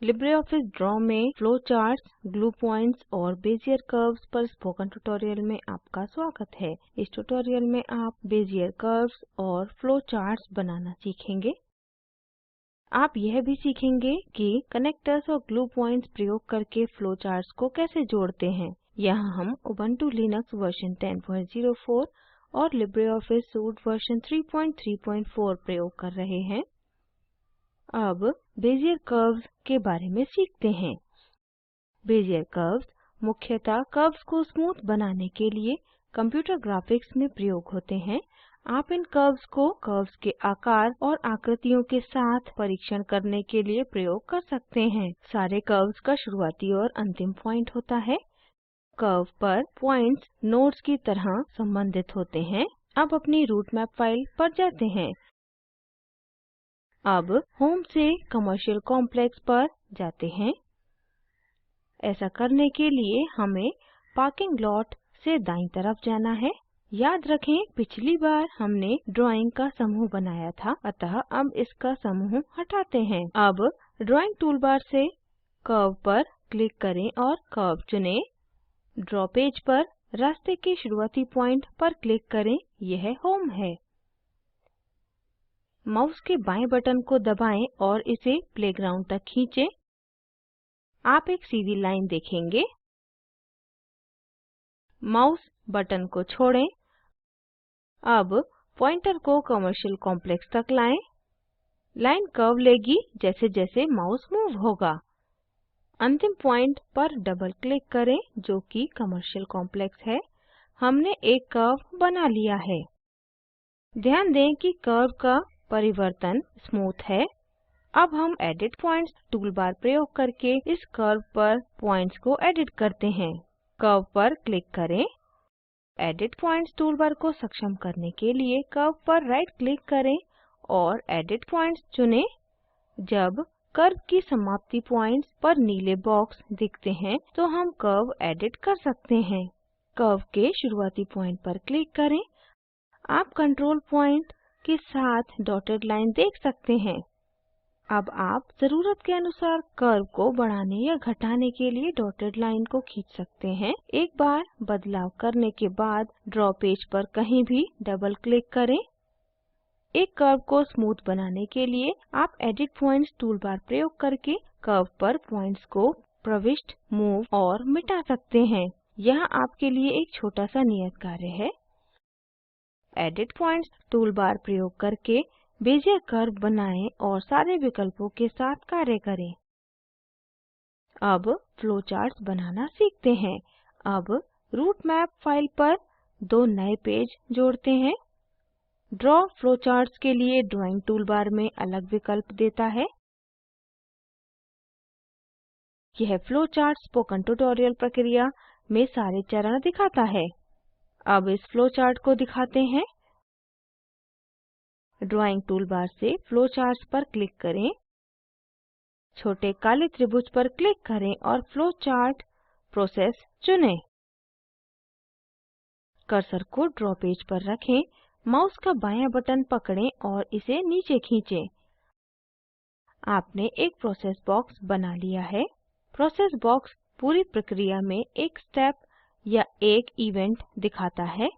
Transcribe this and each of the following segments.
LibreOffice draw में flow charts, glue points और Bezier curves पर स्पोकन ट्यूटोरियल में आपका स्वागत है। इस ट्यूटोरियल में आप बेजियर कर्व्स और फ्लो चार्ट्स बनाना सीखेंगे। आप यह भी सीखेंगे कि कनेक्टर्स और ग्लू पॉइंट्स प्रयोग करके फ्लो चार्ट्स को कैसे जोड़ते हैं। यहाँ हम उबुंटू लिनक्स वर्जन 1004 और लिब्रियोफिस सूट वर्जन 334 प्रयोग कर रहे हैं। अब बेजियर कर्व्स के बारे में सीखते हैं। बेजियर कर्व्स मुख्यतः कर्व्स को स्मूथ बनाने के लिए कंप्यूटर ग्राफिक्स में प्रयोग होते हैं। आप इन कर्व्स को कर्व्स के आकार और आकृतियों के साथ परीक्षण करने के लिए प्रयोग कर सकते हैं। सारे कर्व्स का शुरुआती और अंतिम पॉइंट होता है। कर्व पर पॉइंट्स नोड्स की तरह संबंधित होते हैं। अब अपनी रूट मैप फाइल पर जाते हैं। अब होम से कमर्शियल कॉम्प्लेक्स पर जाते हैं। ऐसा करने के लिए हमें पार्किंग लॉट से दाईं तरफ जाना है। याद रखें पिछली बार हमने ड्राइंग का समूह बनाया था, अतः अब इसका समूह हटाते हैं। अब ड्राइंग टूलबार से कर्व पर क्लिक करें और कर्व चुनें। ड्रॉ पेज पर रास्ते के शुरुआती पॉइंट पर क्लिक करें, यह होम है। माउस के बाएं बटन को दबाएं और इसे प्लेग्राउंड तक खींचें। आप एक सीधी लाइन देखेंगे। माउस बटन को छोड़ें। अब पॉइंटर को कमर्शियल कॉम्प्लेक्स तक लाएं। लाइन कर्व लेगी जैसे जैसे माउस मूव होगा। अंतिम पॉइंट पर डबल क्लिक करें जो कि कमर्शियल कॉम्प्लेक्स है। हमने एक कर्व बना लिया है। ध्यान दें कि कर्व का परिवर्तन स्मूथ है। अब हम एडिट पॉइंट्स टूलबार प्रयोग करके इस कर्व पर पॉइंट्स को एडिट करते हैं। कर्व पर क्लिक करें। एडिट पॉइंट्स टूलबार को सक्षम करने के लिए कर्व पर राइट क्लिक करें और एडिट पॉइंट्स चुनें। जब कर्व की समाप्ति पॉइंट्स पर नीले बॉक्स दिखते हैं तो हम कर्व एडिट कर सकते हैं। कर्व के शुरुआती पॉइंट पर क्लिक करें। आप कंट्रोल पॉइंट के साथ डॉटेड लाइन देख सकते हैं। अब आप ज़रूरत के अनुसार कर्व को बढ़ाने या घटाने के लिए डॉटेड लाइन को खींच सकते हैं। एक बार बदलाव करने के बाद ड्रॉ पेज पर कहीं भी डबल क्लिक करें। एक कर्व को स्मूथ बनाने के लिए आप एडिट पॉइंट्स टूलबार प्रयोग करके कर्व पर पॉइंट्स को प्रविष्ट, मूव और मिटा सकते हैं। यहाँ आपके लिए एक छोटा सा नियत कार्य है। एडिट पॉइंट्स टूलबार प्रयोग करके बेजियर कर्व बनाएं और सारे विकल्पों के साथ कार्य करें। अब फ्लो चार्ट्स बनाना सीखते हैं। अब रूट मैप फाइल पर दो नए पेज जोड़ते हैं। ड्रॉ फ्लो चार्ट्स के लिए ड्राइंग टूलबार में अलग विकल्प देता है। यह फ्लो चार्ट स्पोकन ट्यूटोरियल प्रक्रिया में सारे चरण दिखाता है। अब इस फ्लो चार्ट को दिखाते हैं। ड्राइंग टूलबार से फ्लो चार्ट्स पर क्लिक करें। छोटे काले त्रिभुज पर क्लिक करें और फ्लो चार्ट प्रोसेस चुनें। कर्सर को ड्रॉ पेज पर रखें। माउस का बायां बटन पकड़ें और इसे नीचे खींचें। आपने एक प्रोसेस बॉक्स बना लिया है। प्रोसेस बॉक्स पूरी प्रक्रिया में एक स्टेप या एक इवेंट दिखाता है।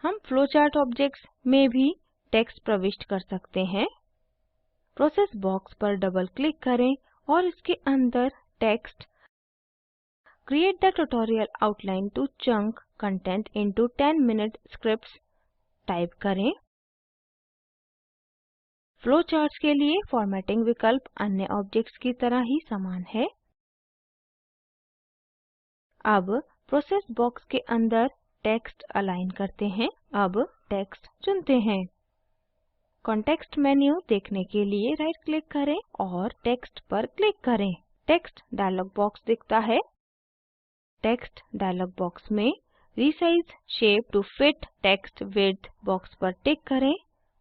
हम फ्लोचार्ट ऑब्जेक्ट्स में भी टेक्स्ट प्रविष्ट कर सकते हैं। प्रोसेस बॉक्स पर डबल क्लिक करें और इसके अंदर text create the tutorial outline to chunk content into 10-minute scripts type करें। फ्लोचार्ट्स के लिए फॉर्मेटिंग विकल्प अन्य ऑब्जेक्ट्स की तरह ही समान है। अब प्रोसेस बॉक्स के अंदर टेक्स्ट अलाइन करते हैं। अब टेक्स्ट चुनते हैं। कॉन्टेक्स्ट मेन्यू देखने के लिए राइट क्लिक करें और टेक्स्ट पर क्लिक करें। टेक्स्ट डायलॉग बॉक्स दिखता है। टेक्स्ट डायलॉग बॉक्स में resize shape to fit text width box पर टिक करें।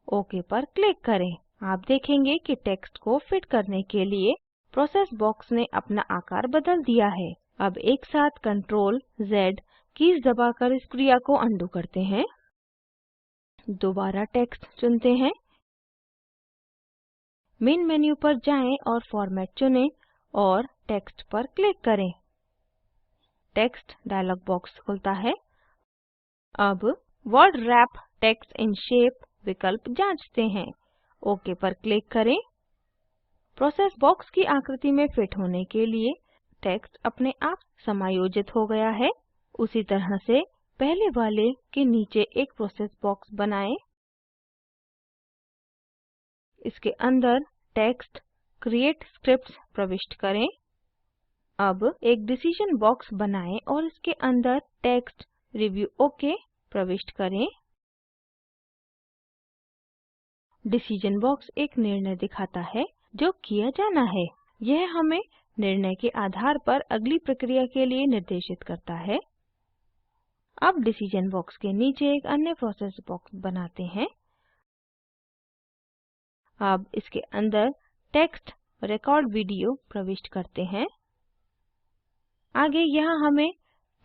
ओके पर क्लिक करें। आप देखेंगे कि टेक्स्ट को फिट करने के लिए प्रोसेस बॉक्स ने अपना आकार बदल दिया है। अब एक साथ Ctrl Z कीज़ दबाकर इस क्रिया को अनडू करते हैं। दोबारा टेक्स्ट चुनते हैं। मेन मेन्यू पर जाएं और फॉर्मेट चुनें और टेक्स्ट पर क्लिक करें। टेक्स्ट डायलॉग बॉक्स खुलता है। अब word wrap text in shape विकल्प जांचते हैं। ओके पर क्लिक करें। प्रोसेस बॉक्स की आकृति में फिट होने के लिए टेक्स्ट अपने आप समायोजित हो गया है। उसी तरह से पहले वाले के नीचे एक प्रोसेस बॉक्स बनाएं। इसके अंदर टेक्स्ट क्रिएट स्क्रिप्ट्स प्रविष्ट करें। अब एक डिसीजन बॉक्स बनाएं और इसके अंदर टेक्स्ट रिव्यू ओके प्रविष्ट करें। डिसीजन बॉक्स एक निर्णय दिखाता है जो किया जाना है। यह हमें निर्णय के आधार पर अगली प्रक्रिया के लिए निर्देशित करता है। अब डिसीजन बॉक्स के नीचे एक अन्य प्रोसेस बॉक्स बनाते हैं। अब इसके अंदर टेक्स्ट रिकॉर्ड वीडियो प्रविष्ट करते हैं। आगे यहाँ हमें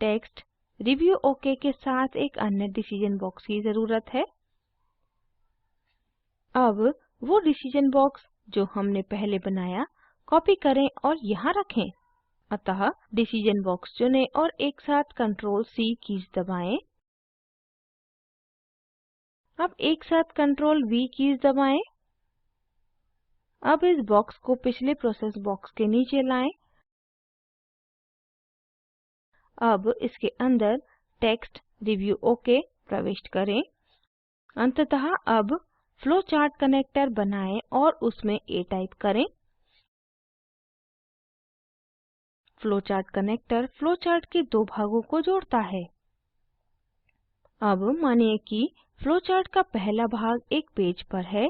टेक्स्ट रिव्यू ओके के साथ एक अन्य डिसीजन बॉक्स की ज़रूरत है। अब वो डिसीजन बॉक्स जो हमने पहले बनाया कॉपी करें और यहाँ रखें। अतः डिसीजन बॉक्स चुनें और एक साथ कंट्रोल सी कीज़ दबाएं। अब एक साथ कंट्रोल वी कीज़ दबाएं। अब इस बॉक्स को पिछले प्रोसेस बॉक्स के नीचे लाएं। अब इसके अंदर टेक्स्ट रिव्यू ओके प्रविष्ट करें। अंततः अब फ्लो चार्ट कनेक्टर बनाएं और उसमें A टाइप करें। Flow chart connector flow chart के दो भागों को जोड़ता है। अब मानिए कि फ्लो चार्ट का पहला भाग एक पेज पर है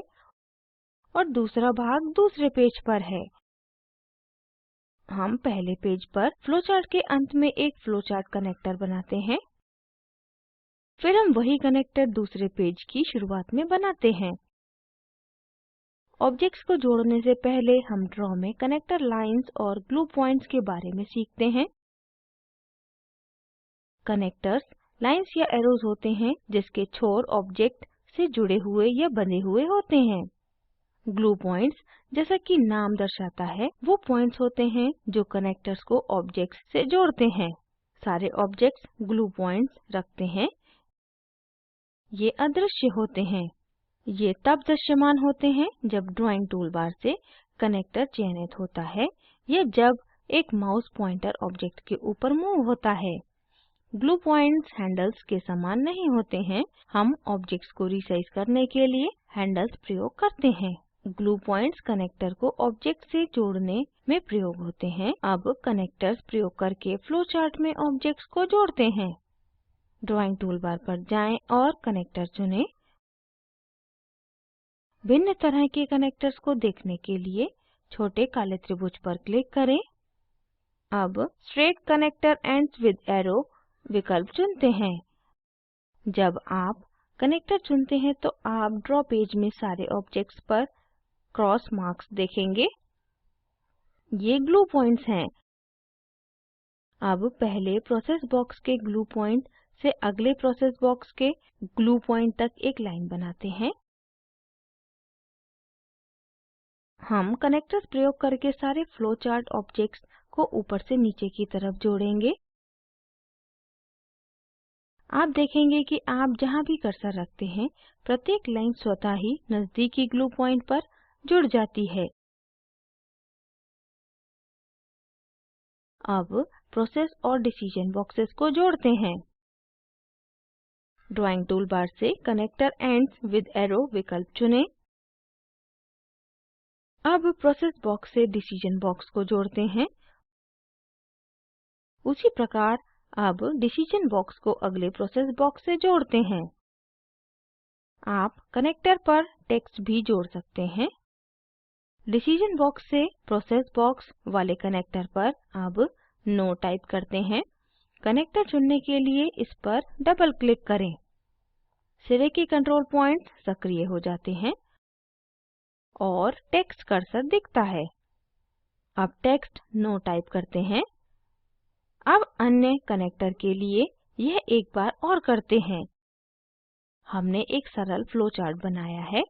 और दूसरा भाग दूसरे पेज पर है। हम पहले पेज पर फ्लोचार्ट के अंत में एक फ्लोचार्ट कनेक्टर बनाते हैं। फिर हम वही कनेक्टर दूसरे पेज की शुरुआत में बनाते हैं। ऑब्जेक्ट्स को जोड़ने से पहले हम ड्रा में कनेक्टर लाइंस और ग्लू पॉइंट्स के बारे में सीखते हैं। कनेक्टर्स लाइंस या एरोज होते हैं जिसके छोर ऑब्जेक्ट से जुड़े हुए या बंधे हुए होते हैं। ग्लू पॉइंट्स जैसा कि नाम दर्शाता है वो पॉइंट्स होते हैं जो कनेक्टर्स को ऑब्जेक्ट्स से जोड़ते हैं। सारे ऑब्जेक्ट्स ग्लू पॉइंट्स रखते हैं। ये अदृश्य होते हैं। ये तब दृश्यमान होते हैं जब ड्राइंग टूलबार से कनेक्टर चयनित होता है या जब एक माउस पॉइंटर ऑब्जेक्ट के ऊपर मूव होता है। ग्लू पॉइंट्स हैंडल्स के समान नहीं होते हैं। हम ऑब्जेक्ट्स को रीसाइज करने के लिए हैंडल्स प्रयोग करते हैं। ग्लू पॉइंट्स कनेक्टर को ऑब्जेक्ट से जोड़ने में प्रयोग होते हैं। अब कनेक्टर्स प्रयोग करके फ्लो चार्ट में ऑब्जेक्ट्स को जोड़ते हैं। ड्राइंग टूलबार पर जाएं और कनेक्टर चुनें। भिन्न तरह के कनेक्टर्स को देखने के लिए छोटे काले त्रिभुज पर क्लिक करें। अब straight connector ends with arrow विकल्प चुनते हैं। जब आप कनेक्टर चुनते हैं तो आप ड्रॉ पेज में सारे ऑब्जेक्ट्स पर क्रॉस मार्क्स देखेंगे। ये ग्लू पॉइंट्स हैं। अब पहले प्रोसेस बॉक्स के ग्लू पॉइंट से अगले प्रोसेस बॉक्स के ग्लू पॉइंट तक एक लाइन बनाते हैं। हम कनेक्टर्स प्रयोग करके सारे फ्लो चार्ट ऑब्जेक्ट्स को ऊपर से नीचे की तरफ जोड़ेंगे। आप देखेंगे कि आप जहाँ भी कर्सर रखते हैं प्रत्येक लाइन स्वतः ही नज़दीकी ग्लू पॉइंट पर जुड़ जाती है। अब प्रोसेस और डिसीजन बॉक्सेस को जोड़ते हैं। ड्राइंग टूलबार से कनेक्टर एंड्स विद एरो विकल्प चुनें। अब प्रोसेस बॉक्स से डिसीजन बॉक्स को जोड़ते हैं। उसी प्रकार अब डिसीजन बॉक्स को अगले प्रोसेस बॉक्स से जोड़ते हैं। आप कनेक्टर पर टेक्स्ट भी जोड़ सकते हैं। डिसीजन बॉक्स से प्रोसेस बॉक्स वाले कनेक्टर पर अब नो टाइप करते हैं। कनेक्टर चुनने के लिए इस पर डबल क्लिक करें। सिरे के कंट्रोल पॉइंट्स सक्रिय हो जाते हैं और टेक्स्ट कर्सर दिखता है। अब टेक्स्ट नो टाइप करते हैं। अब अन्य कनेक्टर के लिए यह एक बार और करते हैं। हमने एक सरल फ्लो चार्ट बनाया है।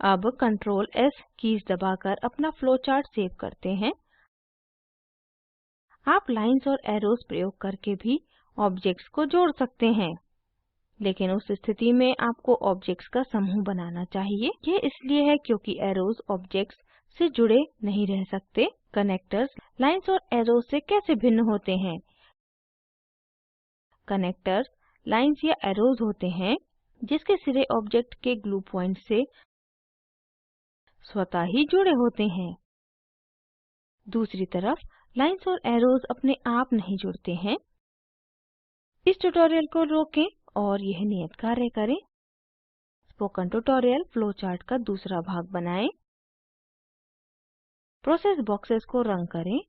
अब Ctrl S कीज़ दबाकर अपना फ्लो चार्ट सेव करते हैं। आप लाइन्स और एरोज़ प्रयोग करके भी ऑब्जेक्ट्स को जोड़ सकते हैं, लेकिन उस स्थिति में आपको ऑब्जेक्ट्स का समूह बनाना चाहिए। यह इसलिए है क्योंकि एरोज़ ऑब्जेक्ट्स से जुड़े नहीं रह सकते। कनेक्टर्स लाइन्स और एरोज़ से कैसे भिन्न होते हैं? कनेक्टर्स लाइन्स या एरोज़ होते हैं जिसके सिरे ऑब्जेक्ट के ग्लू पॉइंट से स्वतः ही जुड़े होते हैं। दूसरी तरफ लाइन्स और एरोज़ अपने आप नहीं जुड़ते हैं। इस ट्यूटोरियल को रोकें और यह नियत कार्य करें। स्पोकन ट्यूटोरियल फ्लो चार्ट का दूसरा भाग बनाएं। प्रोसेस बॉक्सेस को रंग करें।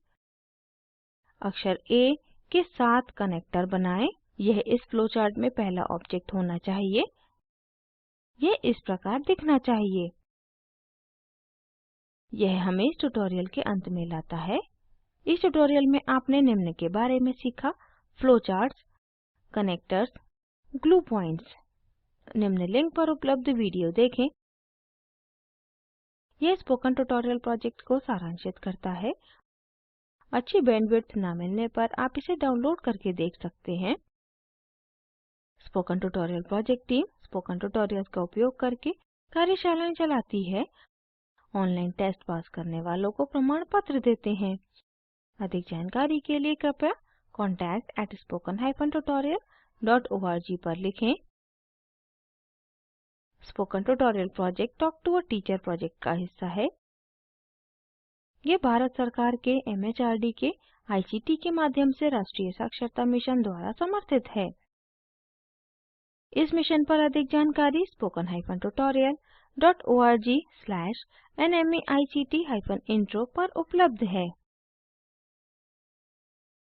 अक्षर A के साथ कनेक्टर बनाएं। यह इस फ्लो चार्ट में पहला ऑब्जेक्ट होना चाहिए। यह इस प्रकार दिखना चाहिए। यह हमें इस ट्यूटोरियल के अंत में लाता है। इस ट्यूटोरियल में आपने निम्न के बारे में सीखा: flow charts, connectors, glue points. निम्न लिंक पर उपलब्ध वीडियो देखें। यह स्पोकन ट्यूटोरियल प्रोजेक्ट को सारांशित करता है। अच्छी बैंडविड्थ ना मिलने पर आप इसे डाउनलोड करके देख सकते हैं। Spoken tutorial project team spoken tutorials का उपयोग करके कार्यशालाएं चलाती है। ऑनलाइन टेस्ट पास करने वालों को प्रमाण पत्र देते हैं। अधिक जानकारी के लिए कृपया contact@spoken-tutorial.org पर लिखें। Spoken tutorial project talk to a teacher project का हिस्सा है। ये भारत सरकार के MHRD के ICT के माध्यम से राष्ट्रीय साक्षरता मिशन द्वारा समर्थित है। इस मिशन पर अधिक जानकारी spoken-tutorial.org/nmeict-इंट्रो पर उपलब्ध है।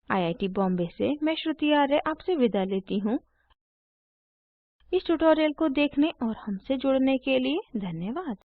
IIT बॉम्बे से मैं श्रुति आर्य आपसे विदा लेती हूँ। इस ट्यूटोरियल को देखने और हमसे जुड़ने के लिए धन्यवाद।